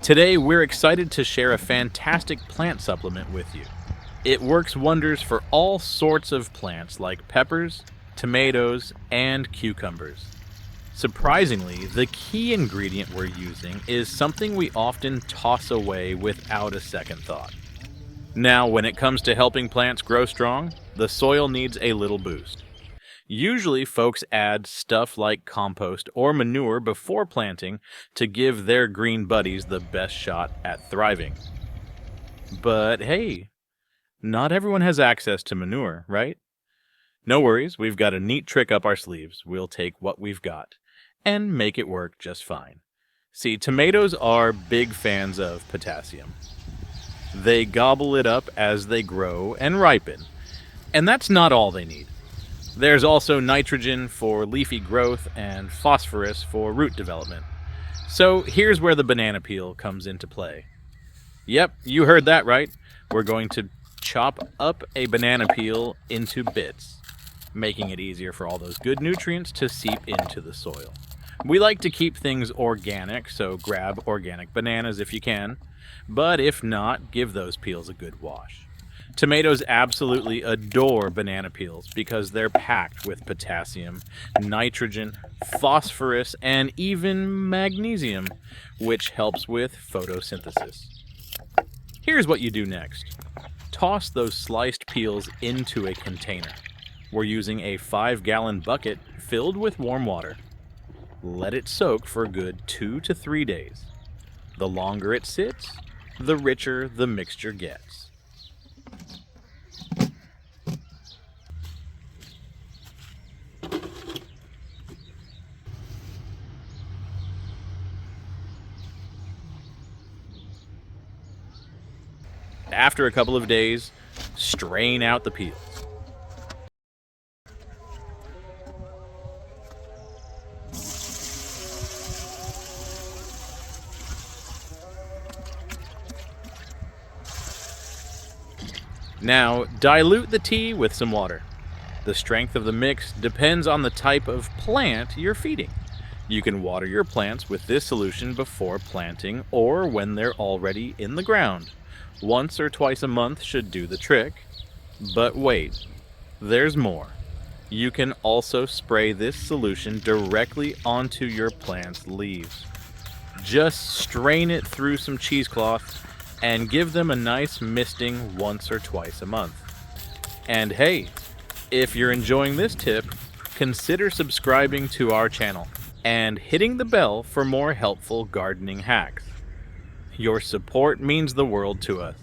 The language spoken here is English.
Today, we're excited to share a fantastic plant supplement with you. It works wonders for all sorts of plants like peppers, tomatoes, and cucumbers. Surprisingly, the key ingredient we're using is something we often toss away without a second thought. Now, when it comes to helping plants grow strong, the soil needs a little boost. Usually, folks add stuff like compost or manure before planting to give their green buddies the best shot at thriving. But hey, not everyone has access to manure, right? No worries, we've got a neat trick up our sleeves. We'll take what we've got and make it work just fine. See, tomatoes are big fans of potassium. They gobble it up as they grow and ripen, and that's not all they need. There's also nitrogen for leafy growth and phosphorus for root development. So here's where the banana peel comes into play. Yep, you heard that right. We're going to chop up a banana peel into bits, making it easier for all those good nutrients to seep into the soil. We like to keep things organic, so grab organic bananas if you can, but if not, give those peels a good wash. Tomatoes absolutely adore banana peels because they're packed with potassium, nitrogen, phosphorus, and even magnesium, which helps with photosynthesis. Here's what you do next. Toss those sliced peels into a container. We're using a 5-gallon bucket filled with warm water. Let it soak for a good 2 to 3 days. The longer it sits, the richer the mixture gets. After a couple of days, strain out the peels. Now, dilute the tea with some water. The strength of the mix depends on the type of plant you're feeding. You can water your plants with this solution before planting or when they're already in the ground. Once or twice a month should do the trick. But wait, there's more. You can also spray this solution directly onto your plant's leaves. Just strain it through some cheesecloth and give them a nice misting once or twice a month. And hey, if you're enjoying this tip, consider subscribing to our channel and hitting the bell for more helpful gardening hacks. Your support means the world to us.